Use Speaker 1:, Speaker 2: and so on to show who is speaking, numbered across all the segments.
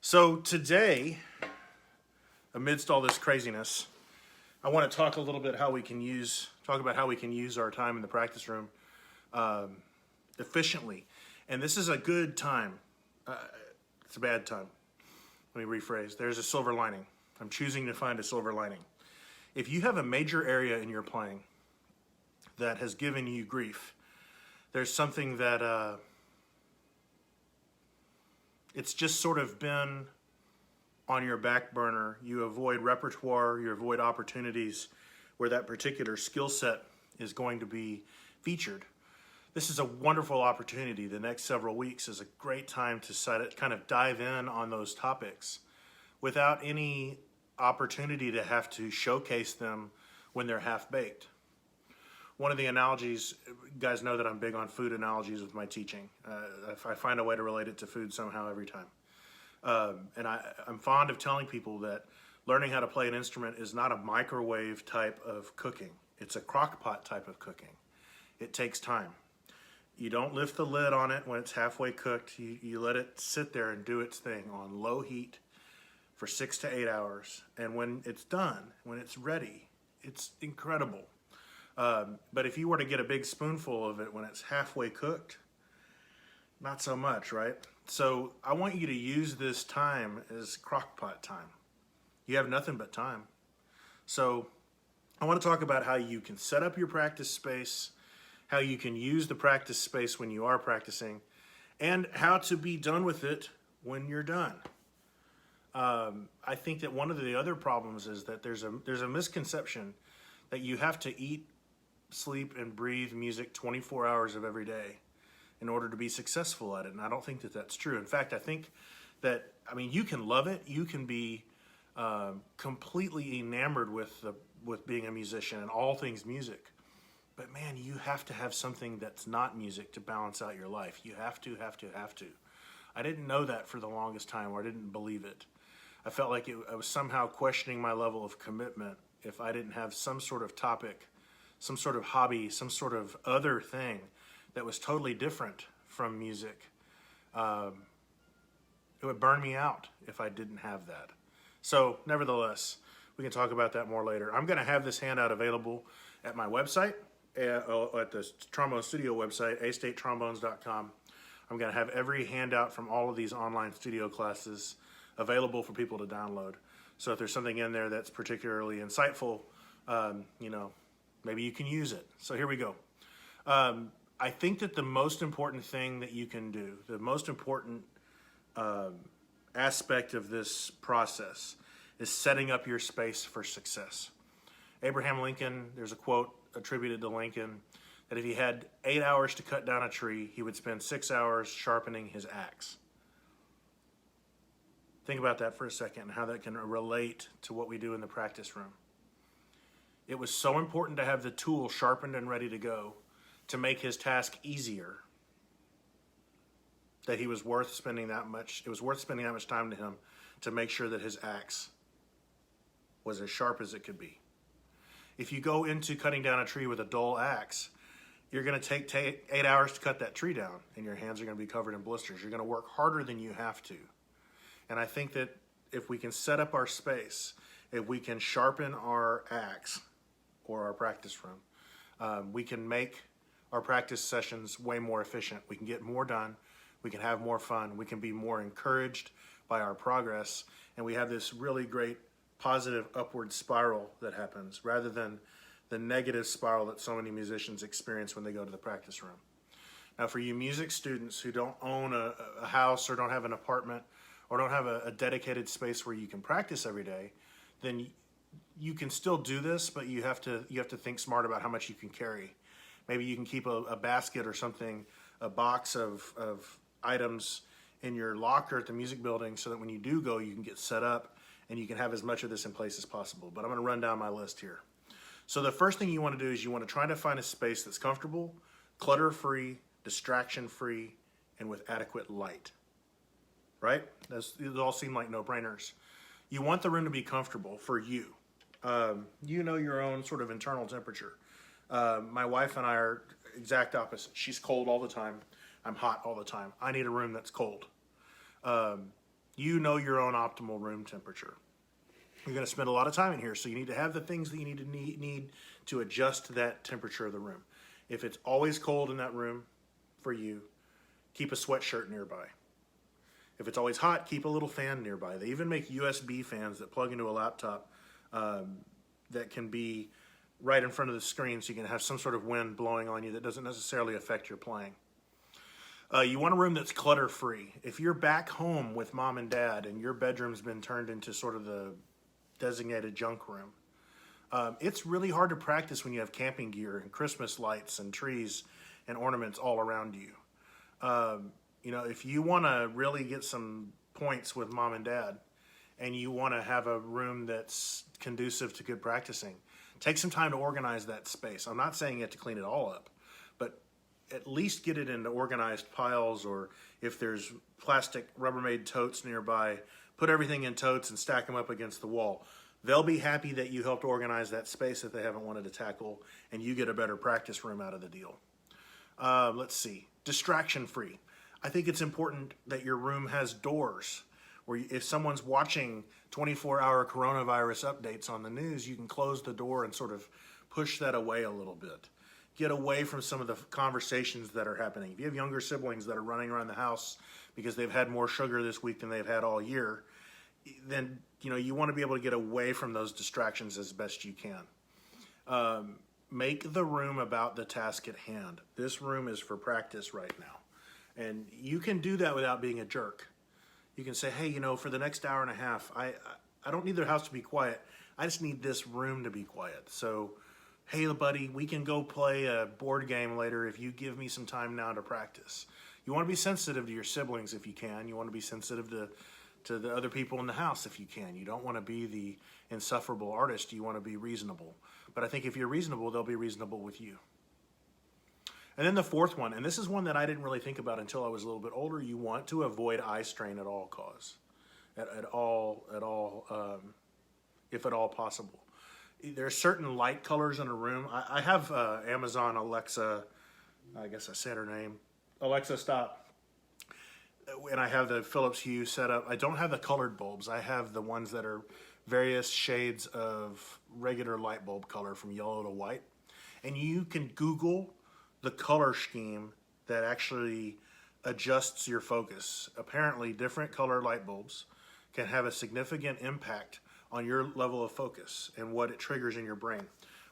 Speaker 1: So today, amidst all this craziness, I want to talk a little bit talk about how we can use our time in the practice room efficiently. And this is a good time. It's a bad time. Let me rephrase. There's a silver lining. I'm choosing to find a silver lining. If you have a major area in your playing that has given you grief, there's something that it's just sort of been on your back burner. You avoid repertoire, you avoid opportunities where that particular skill set is going to be featured. This is a wonderful opportunity. The next several weeks is a great time to kind of dive in on those topics without any opportunity to have to showcase them when they're half-baked. One of the analogies, you guys know that I'm big on food analogies with my teaching. I find a way to relate it to food somehow every time. I'm fond of telling people that learning how to play an instrument is not a microwave type of cooking. It's a crock pot type of cooking. It takes time. You don't lift the lid on it when it's halfway cooked. You let it sit there and do its thing on low heat for 6 to 8 hours. And when it's done, when it's ready, it's incredible. But if you were to get a big spoonful of it when it's halfway cooked, not so much, right? So I want you to use this time as crockpot time. You have nothing but time. So I want to talk about how you can set up your practice space, how you can use the practice space when you are practicing, and how to be done with it when you're done. I think that one of the other problems is that there's a misconception that you have to eat, sleep, and breathe music 24 hours of every day in order to be successful at it. And I don't think that that's true. In fact, I think that, you can love it. You can be completely enamored with being a musician and all things music. But man, you have to have something that's not music to balance out your life. You have to. I didn't know that for the longest time, or I didn't believe it. I felt like I was somehow questioning my level of commitment if I didn't have some sort of topic, some sort of hobby, some sort of other thing that was totally different from music. It would burn me out if I didn't have that. So nevertheless, we can talk about that more later. I'm going to have this handout available at my website, at the Trombone Studio website, astatetrombones.com. I'm going to have every handout from all of these online studio classes available for people to download. So if there's something in there that's particularly insightful, maybe you can use it. So here we go. I think that the most important thing that you can do, the most important aspect of this process is setting up your space for success. Abraham Lincoln, there's a quote attributed to Lincoln that if he had 8 hours to cut down a tree, he would spend 6 hours sharpening his axe. Think about that for a second and how that can relate to what we do in the practice room. It was so important to have the tool sharpened and ready to go to make his task easier that it was worth spending that much time to him to make sure that his axe was as sharp as it could be. If you go into cutting down a tree with a dull axe, you're going to take 8 hours to cut that tree down, and your hands are going to be covered in blisters. You're going to work harder than you have to. And I think that if we can set up our space, if we can sharpen our axe or our practice room, we can make our practice sessions way more efficient. We can get more done. We can have more fun. We can be more encouraged by our progress. And we have this really great positive upward spiral that happens rather than the negative spiral that so many musicians experience when they go to the practice room. Now, for you music students who don't own a house or don't have an apartment or don't have a dedicated space where you can practice every day, then you can still do this, but you have to think smart about how much you can carry. Maybe you can keep a basket or something, a box of items in your locker at the music building so that when you do go, you can get set up and you can have as much of this in place as possible. But I'm going to run down my list here. So the first thing you want to do is you want to try to find a space that's comfortable, clutter-free, distraction-free, and with adequate light. Right? Those all seem like no-brainers. You want the room to be comfortable for you. You know your own sort of internal temperature. My wife and I are exact opposite. She's cold all the time. I'm hot all the time. I need a room that's cold. You know your own optimal room temperature. You're going to spend a lot of time in here, so you need to have the things that you need to adjust to that temperature of the room. If it's always cold in that room for you, keep a sweatshirt nearby. If it's always hot, keep a little fan nearby. They even make USB fans that plug into a laptop that can be right in front of the screen, so you can have some sort of wind blowing on you that doesn't necessarily affect your playing. You want a room that's clutter-free. If you're back home with mom and dad and your bedroom's been turned into sort of the designated junk room, it's really hard to practice when you have camping gear and Christmas lights and trees and ornaments all around you. If you want to really get some points with mom and dad and you want to have a room that's conducive to good practicing, take some time to organize that space. I'm not saying you have to clean it all up, but at least get it into organized piles, or if there's plastic Rubbermaid totes nearby, put everything in totes and stack them up against the wall. They'll be happy that you helped organize that space that they haven't wanted to tackle, and you get a better practice room out of the deal. Let's see, distraction free. I think it's important that your room has doors where if someone's watching 24-hour coronavirus updates on the news, you can close the door and sort of push that away a little bit. Get away from some of the conversations that are happening. If you have younger siblings that are running around the house because they've had more sugar this week than they've had all year, then you want to be able to get away from those distractions as best you can. Make the room about the task at hand. This room is for practice right now. And you can do that without being a jerk. You can say, hey, for the next hour and a half, I don't need the house to be quiet. I just need this room to be quiet. So, hey, buddy, we can go play a board game later if you give me some time now to practice. You want to be sensitive to your siblings if you can. You want to be sensitive to the other people in the house if you can. You don't want to be the insufferable artist. You want to be reasonable. But I think if you're reasonable, they'll be reasonable with you. And then the fourth one, and this is one that I didn't really think about until I was a little bit older, you want to avoid eye strain at all costs, if at all possible. There are certain light colors in a room. I have Amazon Alexa, I guess I said her name, Alexa stop. And I have the Philips Hue set up. I don't have the colored bulbs. I have the ones that are various shades of regular light bulb color from yellow to white. And you can Google the color scheme that actually adjusts your focus. Apparently, different color light bulbs can have a significant impact on your level of focus and what it triggers in your brain.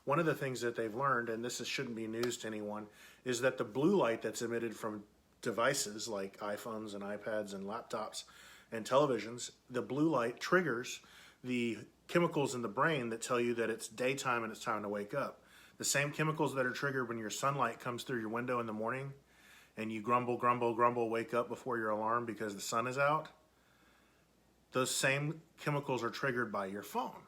Speaker 1: One of the things that they've learned, and shouldn't be news to anyone, is that the blue light that's emitted from devices like iPhones and iPads and laptops and televisions, the blue light triggers the chemicals in the brain that tell you that it's daytime and it's time to wake up. The same chemicals that are triggered when your sunlight comes through your window in the morning and you grumble, wake up before your alarm because the sun is out, those same chemicals are triggered by your phone.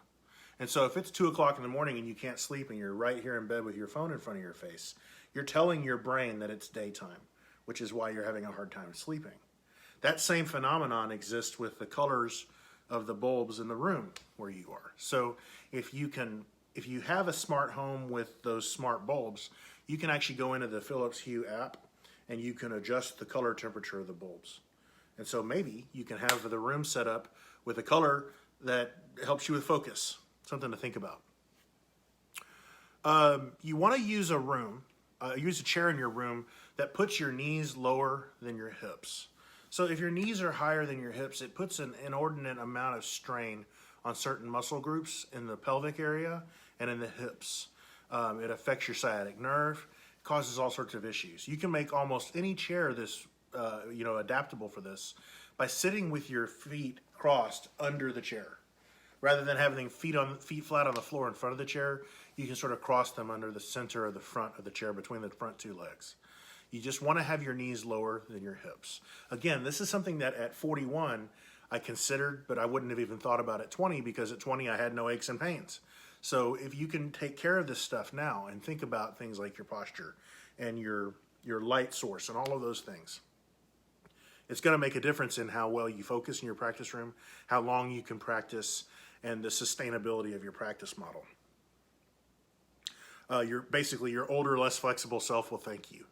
Speaker 1: And so if it's 2 o'clock in the morning and you can't sleep and you're right here in bed with your phone in front of your face, you're telling your brain that it's daytime, which is why you're having a hard time sleeping. That same phenomenon exists with the colors of the bulbs in the room where you are. So if you have a smart home with those smart bulbs, you can actually go into the Philips Hue app and you can adjust the color temperature of the bulbs. And so maybe you can have the room set up with a color that helps you with focus. Something to think about. You want to use a chair in your room that puts your knees lower than your hips. So if your knees are higher than your hips, it puts an inordinate amount of strain on certain muscle groups in the pelvic area and in the hips. It affects your sciatic nerve, causes all sorts of issues. You can make almost any chair adaptable for this by sitting with your feet crossed under the chair. Rather than having feet flat on the floor in front of the chair, you can sort of cross them under the center of the front of the chair between the front two legs. You just want to have your knees lower than your hips. Again, this is something that at 41 I considered, but I wouldn't have even thought about at 20 because at 20 I had no aches and pains. So if you can take care of this stuff now and think about things like your posture and your light source and all of those things, it's going to make a difference in how well you focus in your practice room, how long you can practice, and the sustainability of your practice model. Your older, less flexible self will thank you.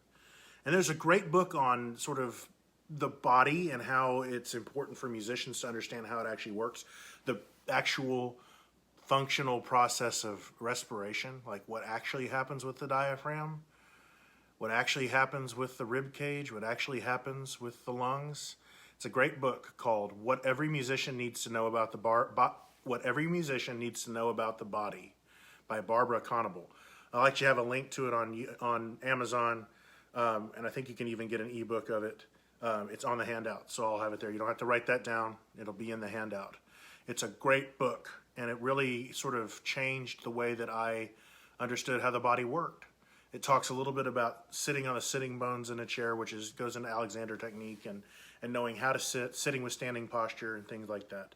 Speaker 1: And there's a great book on sort of the body and how it's important for musicians to understand how it actually works. The actual functional process of respiration, like what actually happens with the diaphragm, what actually happens with the rib cage, what actually happens with the lungs. It's a great book called What Every Musician Needs to Know About the What Every Musician Needs to Know About the Body by Barbara Conable. I'll let you have a link to it on Amazon, and I think you can even get an ebook of it. It's on the handout, so I'll have it there. You don't have to write that down. It'll be in the handout. It's a great book, and it really sort of changed the way that I understood how the body worked. It talks a little bit about sitting on the sitting bones in a chair, which goes into Alexander technique, and knowing how to sit, sitting with standing posture, and things like that.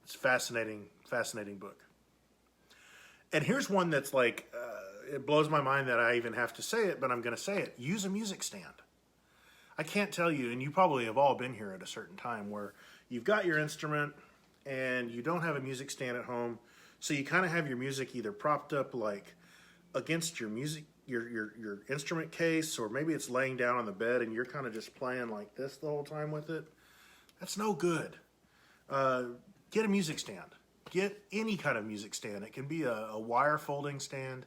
Speaker 1: It's fascinating book. And here's one that's like, it blows my mind that I even have to say it, but I'm going to say it. Use a music stand. I can't tell you, and you probably have all been here at a certain time, where you've got your instrument and you don't have a music stand at home, so you kind of have your music either propped up like against your instrument case, or maybe it's laying down on the bed and you're kind of just playing like this the whole time with it. That's no good. Get a music stand. Get any kind of music stand. It can be a wire folding stand.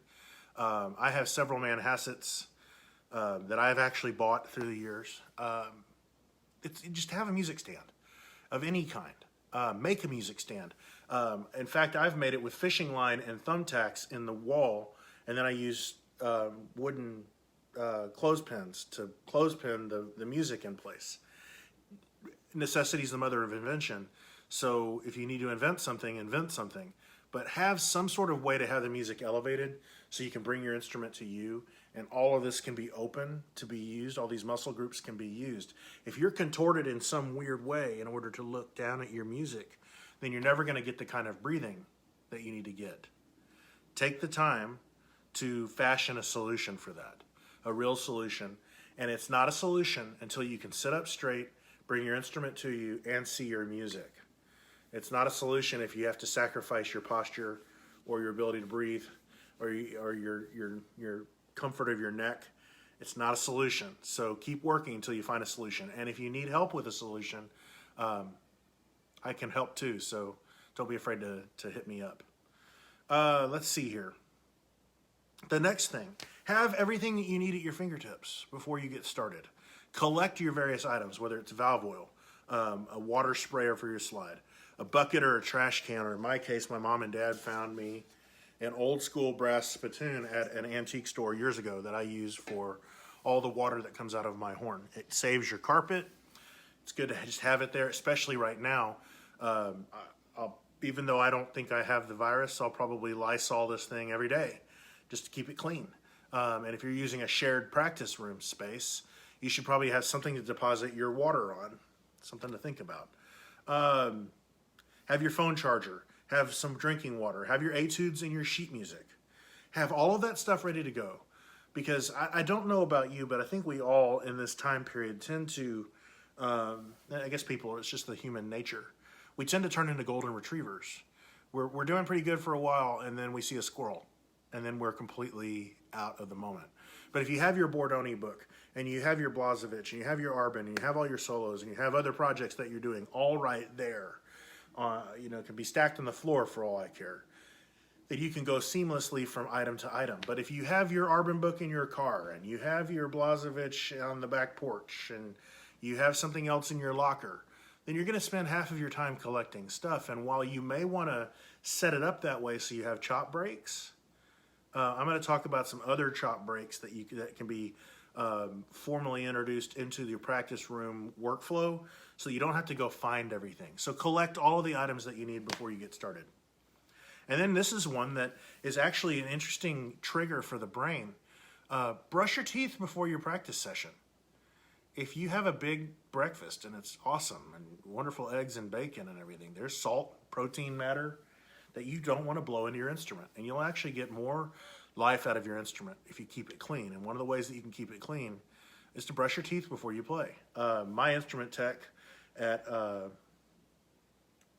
Speaker 1: I have several Manhassets that I've actually bought through the years. Just have a music stand of any kind. Make a music stand. In fact, I've made it with fishing line and thumbtacks in the wall, and then I use wooden clothespins to clothespin the music in place. Necessity is the mother of invention. So if you need to invent something. But have some sort of way to have the music elevated so you can bring your instrument to you, and all of this can be open to be used. All these muscle groups can be used. If you're contorted in some weird way in order to look down at your music, then you're never going to get the kind of breathing that you need to get. Take the time to fashion a solution for that, a real solution. And it's not a solution until you can sit up straight, bring your instrument to you, and see your music. It's not a solution if you have to sacrifice your posture or your ability to breathe or your comfort of your neck. It's not a solution. So keep working until you find a solution. And if you need help with a solution, I can help too. So don't be afraid to hit me up. Let's see here. The next thing, have everything that you need at your fingertips before you get started. Collect your various items, whether it's valve oil, a water sprayer for your slide, a bucket or a trash can, or in my case, my mom and dad found me an old school brass spittoon at an antique store years ago that I use for all the water that comes out of my horn. It saves your carpet. It's good to just have it there, especially right now. Even though I don't think I have the virus, I'll probably Lysol this thing every day just to keep it clean. And if you're using a shared practice room space, you should probably have something to deposit your water on, something to think about. Have your phone charger, have some drinking water, have your etudes and your sheet music. Have all of that stuff ready to go. Because I don't know about you, but I think we all in this time period tend to, I guess people, it's just the human nature. We tend to turn into golden retrievers. We're doing pretty good for a while, and then we see a squirrel, and then we're completely out of the moment. But if you have your Bordoni book, and you have your Blazevich, and you have your Arbin, and you have all your solos, and you have other projects that you're doing all right there, it can be stacked on the floor for all I care, that you can go seamlessly from item to item. But if you have your Arbin book in your car, and you have your Blazevich on the back porch, and you have something else in your locker, then you're going to spend half of your time collecting stuff. And while you may want to set it up that way so you have chop breaks, I'm going to talk about some other chop breaks that can be formally introduced into your practice room workflow, so you don't have to go find everything. So collect all of the items that you need before you get started. And then this is one that is actually an interesting trigger for the brain. Brush your teeth before your practice session. If you have a big breakfast and it's awesome and wonderful eggs and bacon and everything, there's salt, protein matter that you don't want to blow into your instrument. And you'll actually get more life out of your instrument if you keep it clean. And one of the ways that you can keep it clean is to brush your teeth before you play. My instrument tech at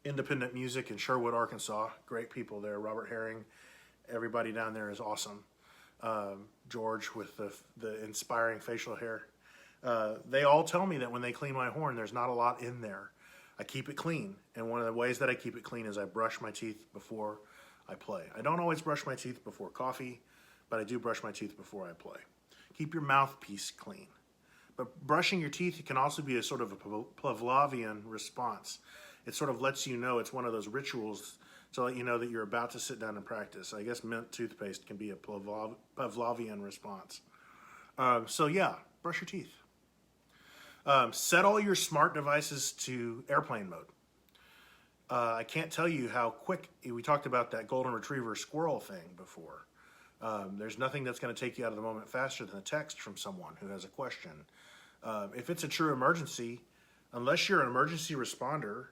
Speaker 1: Independent Music in Sherwood, Arkansas, great people there, Robert Herring, everybody down there is awesome. George with the inspiring facial hair. They all tell me that when they clean my horn, there's not a lot in there. I keep it clean, and one of the ways that I keep it clean is I brush my teeth before I play. I don't always brush my teeth before coffee, but I do brush my teeth before I play. Keep your mouthpiece clean. But brushing your teeth can also be a sort of a Pavlovian response. It sort of lets you know, it's one of those rituals to let you know that you're about to sit down and practice. I guess mint toothpaste can be a Pavlovian response. So yeah, brush your teeth. Set all your smart devices to airplane mode. I can't tell you how quick, we talked about that golden retriever squirrel thing before. There's nothing that's going to take you out of the moment faster than a text from someone who has a question. If it's a true emergency, unless you're an emergency responder,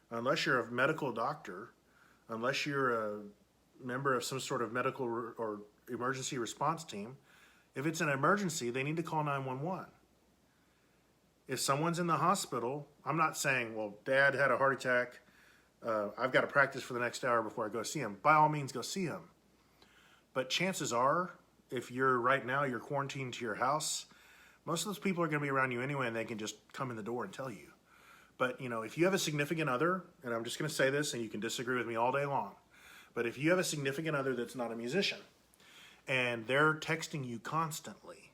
Speaker 1: unless you're a medical doctor, unless you're a member of some sort of medical or emergency response team, if it's an emergency, they need to call 911. If someone's in the hospital, I'm not saying, well, Dad had a heart attack, I've got to practice for the next hour before I go see him. By all means, go see him. But chances are, if you're right now, you're quarantined to your house, most of those people are going to be around you anyway, and they can just come in the door and tell you. But, you know, if you have a significant other, and I'm just going to say this, and you can disagree with me all day long, but if you have a significant other that's not a musician, and they're texting you constantly,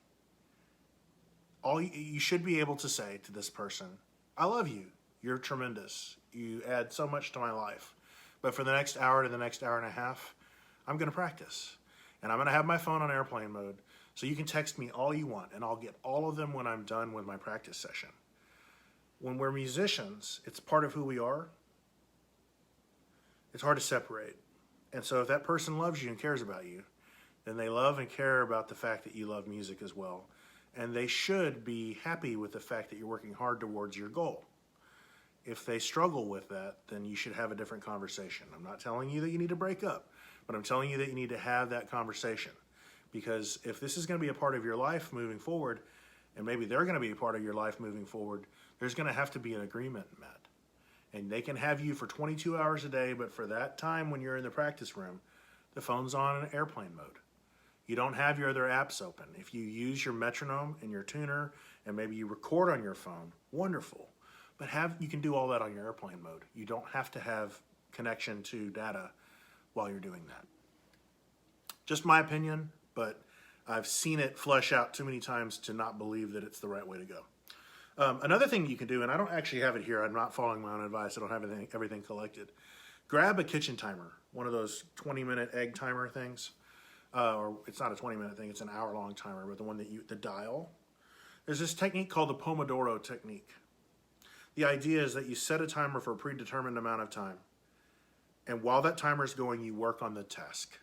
Speaker 1: you should be able to say to this person, I love you. You're tremendous. You add so much to my life. But for the next hour to the next hour and a half, I'm going to practice. And I'm going to have my phone on airplane mode. So you can text me all you want, and I'll get all of them when I'm done with my practice session. When we're musicians, it's part of who we are. It's hard to separate. And so if that person loves you and cares about you, then they love and care about the fact that you love music as well. And they should be happy with the fact that you're working hard towards your goal. If they struggle with that, then you should have a different conversation. I'm not telling you that you need to break up, but I'm telling you that you need to have that conversation. Because if this is going to be a part of your life moving forward, and maybe they're going to be a part of your life moving forward, there's going to have to be an agreement met. And they can have you for 22 hours a day, but for that time when you're in the practice room, the phone's on airplane mode. You don't have your other apps open. If you use your metronome and your tuner, and maybe you record on your phone, wonderful. But you can do all that on your airplane mode. You don't have to have connection to data while you're doing that. Just my opinion, but I've seen it flesh out too many times to not believe that it's the right way to go. Another thing you can do, and I don't actually have it here, I'm not following my own advice, I don't have everything collected. Grab a kitchen timer, one of those 20-minute egg timer things. Or it's not a 20-minute thing, it's an hour-long timer, but the one that the dial. There's this technique called the Pomodoro technique. The idea is that you set a timer for a predetermined amount of time. And while that timer is going, you work on the task.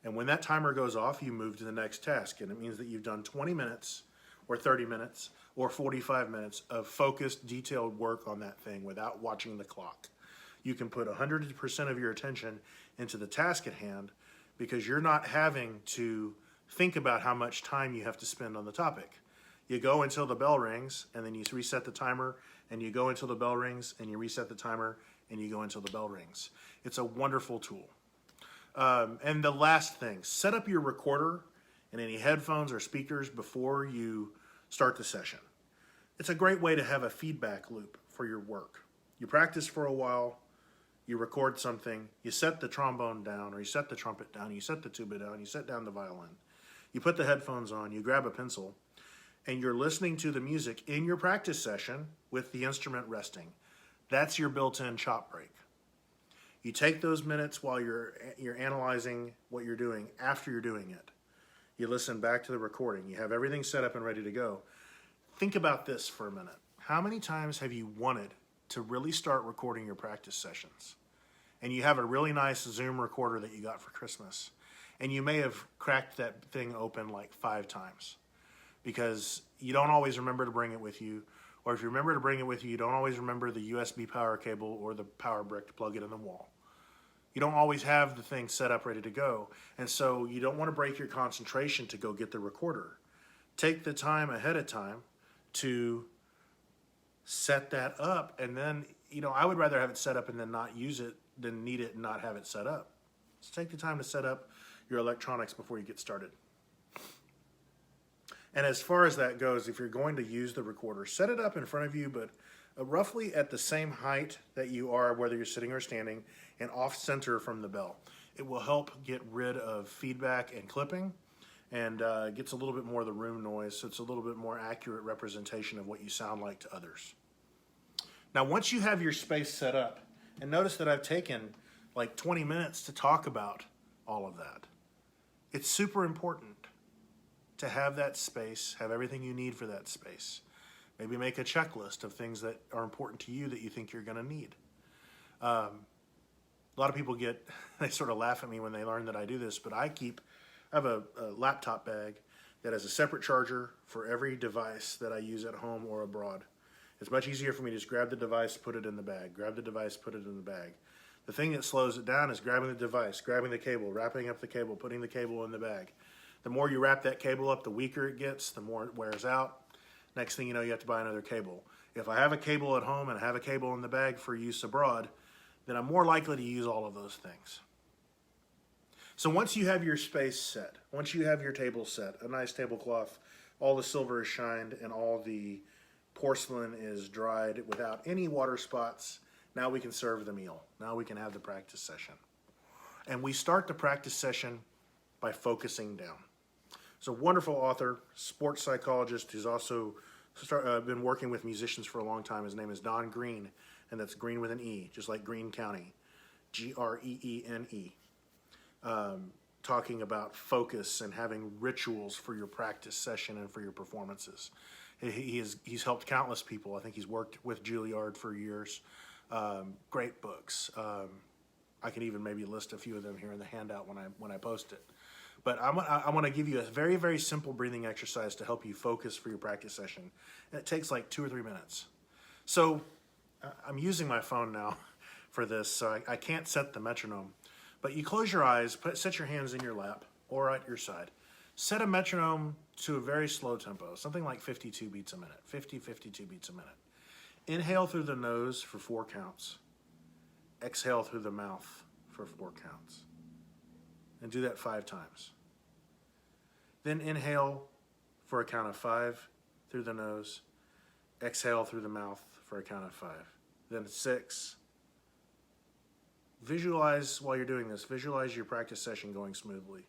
Speaker 1: And when that timer goes off, you move to the next task. And it means that you've done 20 minutes or 30 minutes or 45 minutes of focused, detailed work on that thing without watching the clock. You can put 100% of your attention into the task at hand because you're not having to think about how much time you have to spend on the topic. You go until the bell rings, and then you reset the timer, and you go until the bell rings, and you reset the timer, and you go until the bell rings. It's a wonderful tool. And the last thing, set up your recorder and any headphones or speakers before you start the session. It's a great way to have a feedback loop for your work. You practice for a while, you record something, you set the trombone down, or you set the trumpet down, you set the tuba down, you set down the violin. You put the headphones on, you grab a pencil, and you're listening to the music in your practice session with the instrument resting. That's your built-in chop break. You take those minutes while you're analyzing what you're doing after you're doing it. You listen back to the recording. You have everything set up and ready to go. Think about this for a minute. How many times have you wanted to really start recording your practice sessions? And you have a really nice Zoom recorder that you got for Christmas. And you may have cracked that thing open like 5 times because you don't always remember to bring it with you. Or if you remember to bring it with you, you don't always remember the USB power cable or the power brick to plug it in the wall. You don't always have the thing set up ready to go. And so you don't want to break your concentration to go get the recorder. Take the time ahead of time to set that up. And then, I would rather have it set up and then not use it than need it and not have it set up. So take the time to set up your electronics before you get started. And as far as that goes, if you're going to use the recorder, set it up in front of you, but roughly at the same height that you are, whether you're sitting or standing, and off center from the bell. It will help get rid of feedback and clipping, and gets a little bit more of the room noise, so it's a little bit more accurate representation of what you sound like to others. Now, once you have your space set up, and notice that I've taken like 20 minutes to talk about all of that. It's super important to have that space, have everything you need for that space. Maybe make a checklist of things that are important to you that you think you're going to need. A lot of people they sort of laugh at me when they learn that I do this, but I have a laptop bag that has a separate charger for every device that I use at home or abroad. It's much easier for me to just grab the device, put it in the bag, grab the device, put it in the bag. The thing that slows it down is grabbing the device, grabbing the cable, wrapping up the cable, putting the cable in the bag. The more you wrap that cable up, the weaker it gets, the more it wears out. Next thing you know, you have to buy another cable. If I have a cable at home and I have a cable in the bag for use abroad, then I'm more likely to use all of those things. So once you have your space set, once you have your table set, a nice tablecloth, all the silver is shined and all the porcelain is dried without any water spots, now we can serve the meal. Now we can have the practice session. And we start the practice session by focusing down. There's a wonderful author, sports psychologist, who's also been working with musicians for a long time. His name is Don Green, and that's Green with an E, just like Greene County, Greene. Talking about focus and having rituals for your practice session and for your performances. He's helped countless people. I think he's worked with Juilliard for years. Great books. I can even maybe list a few of them here in the handout when I post it. But I want to give you a very, very simple breathing exercise to help you focus for your practice session. And it takes like 2 or 3 minutes. So I'm using my phone now for this, so I can't set the metronome. But you close your eyes, set your hands in your lap or at your side. Set a metronome to a very slow tempo, something like 52 beats a minute, 52 beats a minute. Inhale through the nose for 4 counts. Exhale through the mouth for 4 counts. And do that 5 times. Then inhale for a count of 5 through the nose. Exhale through the mouth for a count of 5. Then 6. Visualize while you're doing this. Visualize your practice session going smoothly.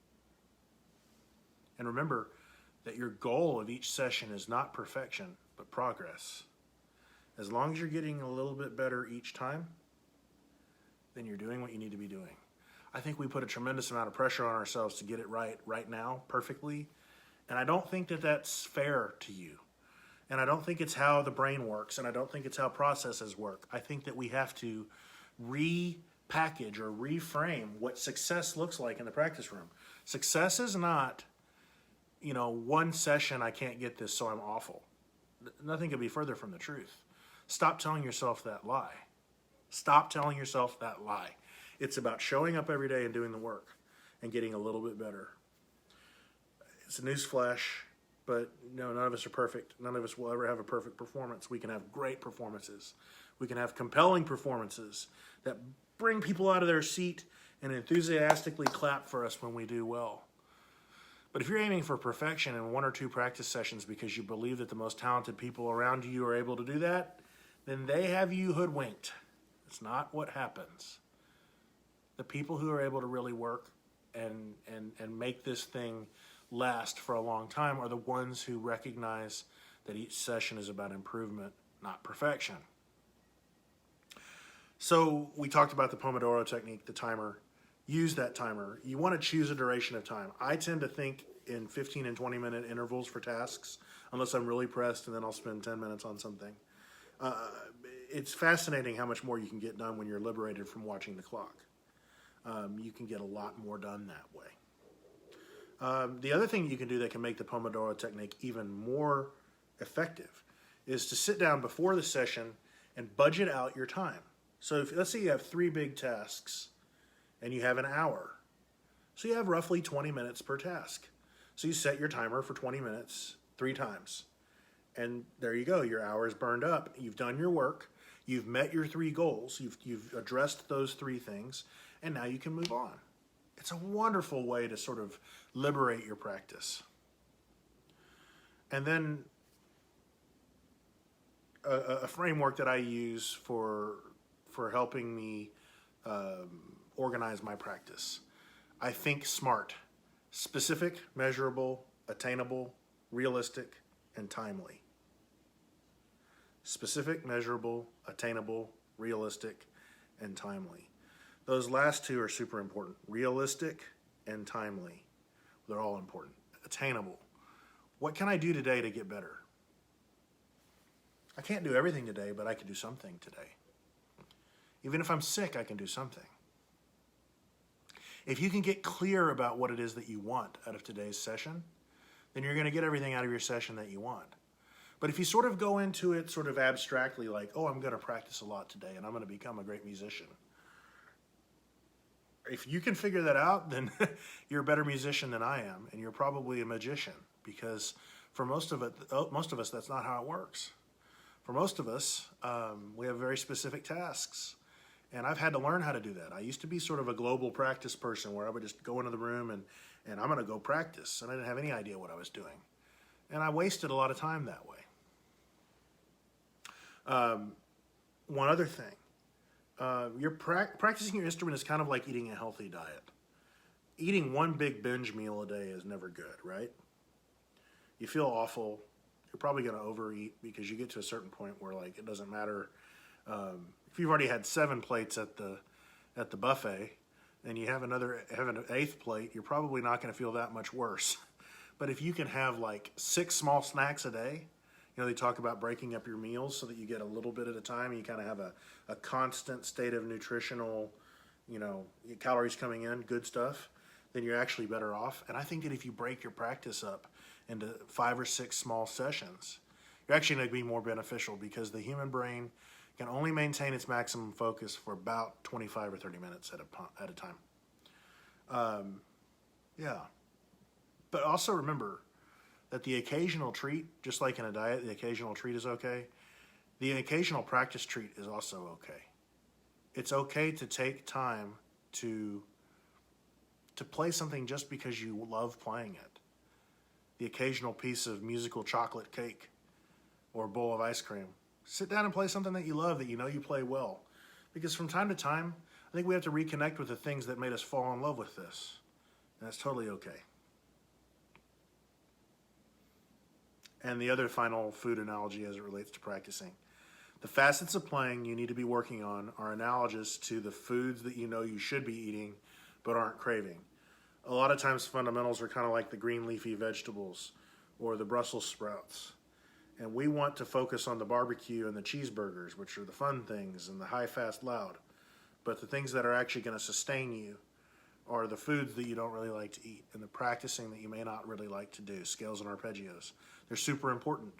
Speaker 1: And remember that your goal of each session is not perfection, but progress. As long as you're getting a little bit better each time, then you're doing what you need to be doing. I think we put a tremendous amount of pressure on ourselves to get it right now, perfectly. And I don't think that that's fair to you. And I don't think it's how the brain works, and I don't think it's how processes work. I think that we have to repackage or reframe what success looks like in the practice room. Success is not, one session, I can't get this, so I'm awful. Nothing could be further from the truth. Stop telling yourself that lie. Stop telling yourself that lie. It's about showing up every day and doing the work and getting a little bit better. It's a newsflash, but none of us are perfect. None of us will ever have a perfect performance. We can have great performances. We can have compelling performances that bring people out of their seat and enthusiastically clap for us when we do well. But if you're aiming for perfection in 1 or 2 practice sessions because you believe that the most talented people around you are able to do that, then they have you hoodwinked. It's not what happens. The people who are able to really work and make this thing last for a long time are the ones who recognize that each session is about improvement, not perfection. So we talked about the Pomodoro technique, the timer. Use that timer. You want to choose a duration of time. I tend to think in 15 and 20 minute intervals for tasks, unless I'm really pressed, and then I'll spend 10 minutes on something. It's fascinating how much more you can get done when you're liberated from watching the clock. You can get a lot more done that way. The other thing you can do that can make the Pomodoro technique even more effective is to sit down before the session and budget out your time. So let's say you have 3 big tasks and you have an hour. So you have roughly 20 minutes per task. So you set your timer for 20 minutes 3 times. And there you go, your hour is burned up. You've done your work. You've met your 3 goals. You've addressed those 3 things. And now you can move on. It's a wonderful way to sort of liberate your practice. And then a framework that I use for helping me organize my practice. I think SMART: specific, measurable, attainable, realistic, and timely. Specific, measurable, attainable, realistic, and timely. Those last two are super important. Realistic and timely. They're all important. Attainable. What can I do today to get better? I can't do everything today, but I can do something today. Even if I'm sick, I can do something. If you can get clear about what it is that you want out of today's session, then you're going to get everything out of your session that you want. But if you sort of go into it sort of abstractly, like, oh, I'm going to practice a lot today and I'm going to become a great musician. If you can figure that out, then you're a better musician than I am, and you're probably a magician, because for most of us, that's not how it works. For most of us, we have very specific tasks, and I've had to learn how to do that. I used to be sort of a global practice person where I would just go into the room and I'm going to go practice, and I didn't have any idea what I was doing. And I wasted a lot of time that way. One other thing. Practicing your instrument is kind of like eating a healthy diet. Eating one big binge meal a day is never good, right? You feel awful. You're probably going to overeat because you get to a certain point where, like, it doesn't matter. If you've already had 7 plates at the buffet and you have an 8th plate, you're probably not going to feel that much worse. But if you can have like 6 small snacks a day, you know, they talk about breaking up your meals so that you get a little bit at a time and you kind of have a constant state of nutritional, you know, calories coming in, good stuff, then you're actually better off. And I think that if you break your practice up into 5 or 6 small sessions, you're actually going to be more beneficial, because the human brain can only maintain its maximum focus for about 25 or 30 minutes at a time. Yeah. But also remember that the occasional treat, just like in a diet, the occasional treat is okay. The occasional practice treat is also okay. It's okay to take time to play something just because you love playing it. The occasional piece of musical chocolate cake or bowl of ice cream. Sit down and play something that you love, that you know you play well. Because from time to time, I think we have to reconnect with the things that made us fall in love with this. And that's totally okay. And the other final food analogy as it relates to practicing. The facets of playing you need to be working on are analogous to the foods that you know you should be eating but aren't craving. A lot of times fundamentals are kind of like the green leafy vegetables or the Brussels sprouts. And we want to focus on the barbecue and the cheeseburgers, which are the fun things and the high, fast, loud. But the things that are actually going to sustain you are the foods that you don't really like to eat and the practicing that you may not really like to do, scales and arpeggios. They're super important.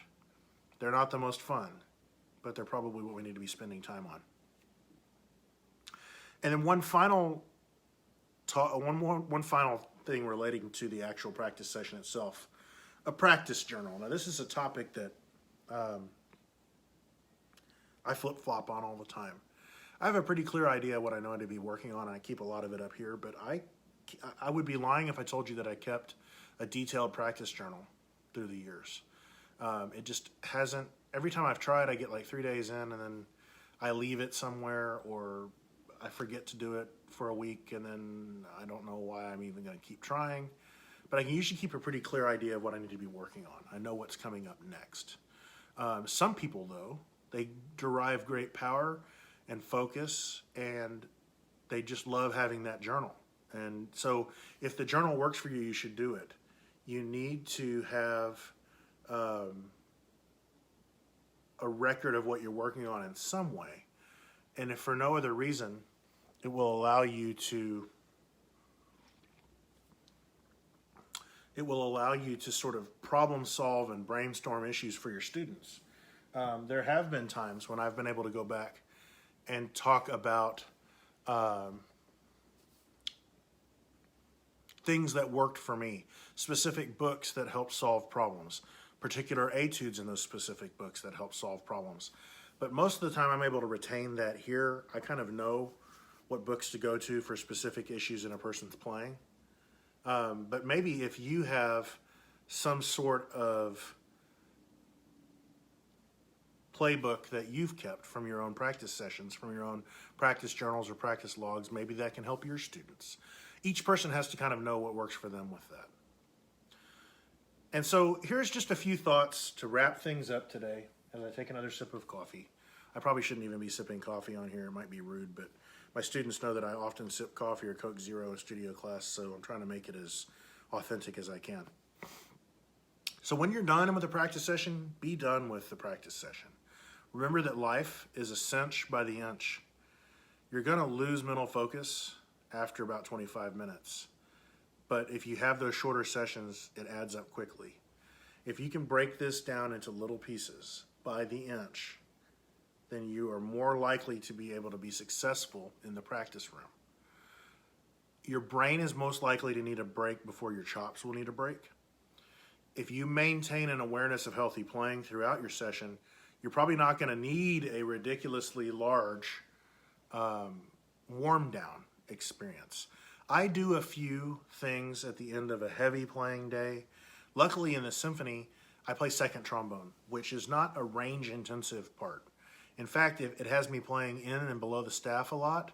Speaker 1: They're not the most fun, but they're probably what we need to be spending time on. And then one final thing relating to the actual practice session itself, a practice journal. Now, this is a topic that I flip-flop on all the time. I have a pretty clear idea what I know to be working on, and I keep a lot of it up here, but I would be lying if I told you that I kept a detailed practice journal through the years. It just hasn't. Every time I've tried, I get like 3 days in, and then I leave it somewhere, or I forget to do it for a week, and then I don't know why I'm even going to keep trying. But I can usually keep a pretty clear idea of what I need to be working on. I know what's coming up next. Some people, though, they derive great power and focus, and they just love having that journal. And so if the journal works for you, you should do it. You need to have a record of what you're working on in some way. And if for no other reason, it will allow you to sort of problem solve and brainstorm issues for your students. There have been times when I've been able to go back and talk about things that worked for me, specific books that help solve problems, particular etudes in those specific books that help solve problems. But most of the time I'm able to retain that here. I kind of know what books to go to for specific issues in a person's playing. But maybe if you have some sort of playbook that you've kept from your own practice sessions, from your own practice journals or practice logs. Maybe that can help your students. Each person has to kind of know what works for them with that. And so here's just a few thoughts to wrap things up today as I take another sip of coffee. I probably shouldn't even be sipping coffee on here. It might be rude, but my students know that I often sip coffee or Coke Zero in studio class, so I'm trying to make it as authentic as I can. So when you're done with the practice session, be done with the practice session. Remember that life is a cinch by the inch. You're going to lose mental focus after about 25 minutes. But if you have those shorter sessions, it adds up quickly. If you can break this down into little pieces by the inch, then you are more likely to be able to be successful in the practice room. Your brain is most likely to need a break before your chops will need a break. If you maintain an awareness of healthy playing throughout your session, you're probably not going to need a ridiculously large warm down experience. I do a few things at the end of a heavy playing day. Luckily in the symphony, I play second trombone, which is not a range intensive part. In fact, it has me playing in and below the staff a lot,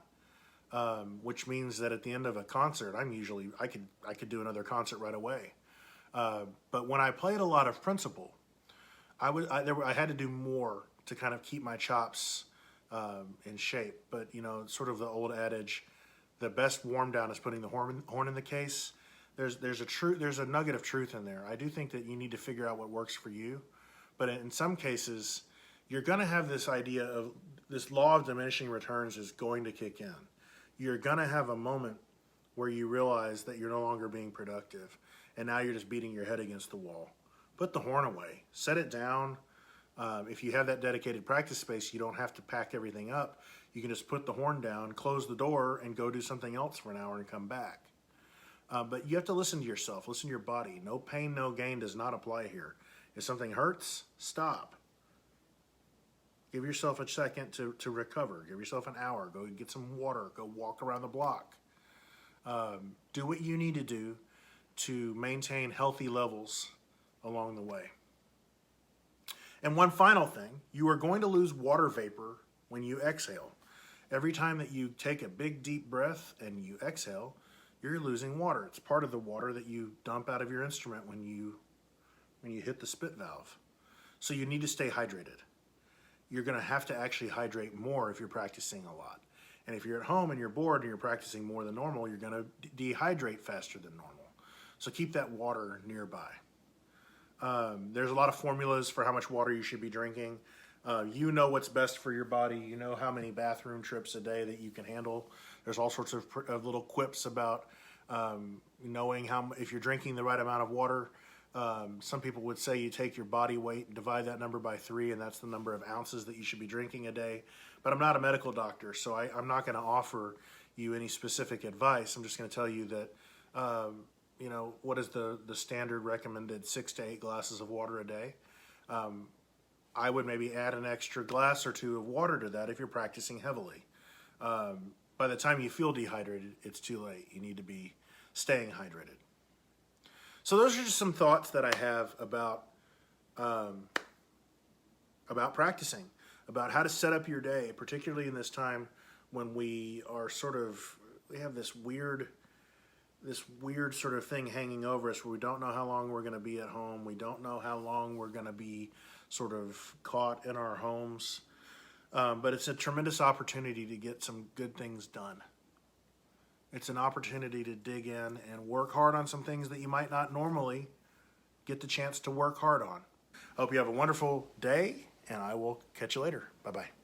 Speaker 1: which means that at the end of a concert, I could do another concert right away. But when I played a lot of principal, I had to do more to kind of keep my chops in shape. But you know, sort of the old adage, the best warm down is putting the horn in the case. There's a nugget of truth in there. I do think that you need to figure out what works for you, but in some cases, you're going to have this idea of this law of diminishing returns is going to kick in. You're going to have a moment where you realize that you're no longer being productive, and now you're just beating your head against the wall. Put the horn away. Set it down. If you have that dedicated practice space, you don't have to pack everything up. You can just put the horn down, close the door, and go do something else for an hour and come back. But you have to listen to yourself, listen to your body. No pain, no gain does not apply here. If something hurts, stop. Give yourself a second to recover. Give yourself an hour. Go get some water. Go walk around the block. Do what you need to do to maintain healthy levels along the way. And one final thing, you are going to lose water vapor when you exhale. Every time that you take a big deep breath and you exhale, you're losing water. It's part of the water that you dump out of your instrument when you hit the spit valve. So you need to stay hydrated. You're going to have to actually hydrate more if you're practicing a lot. And if you're at home and you're bored and you're practicing more than normal, you're going to dehydrate faster than normal. So keep that water nearby. There's a lot of formulas for how much water you should be drinking. You know what's best for your body. You know how many bathroom trips a day that you can handle. There's all sorts of little quips about knowing if you're drinking the right amount of water. Some people would say you take your body weight and divide that number by 3, and that's the number of ounces that you should be drinking a day. But I'm not a medical doctor, so I'm not going to offer you any specific advice. I'm just going to tell you that, what is the standard recommended 6 to 8 glasses of water a day. I would maybe add an extra glass or 2 of water to that if you're practicing heavily. By the time you feel dehydrated, it's too late. You need to be staying hydrated. So those are just some thoughts that I have about practicing, about how to set up your day, particularly in this time when we have this weird sort of thing hanging over us where we don't know how long we're going to be at home. We don't know how long we're going to be sort of caught in our homes. But it's a tremendous opportunity to get some good things done. It's an opportunity to dig in and work hard on some things that you might not normally get the chance to work hard on. I hope you have a wonderful day, and I will catch you later. Bye-bye.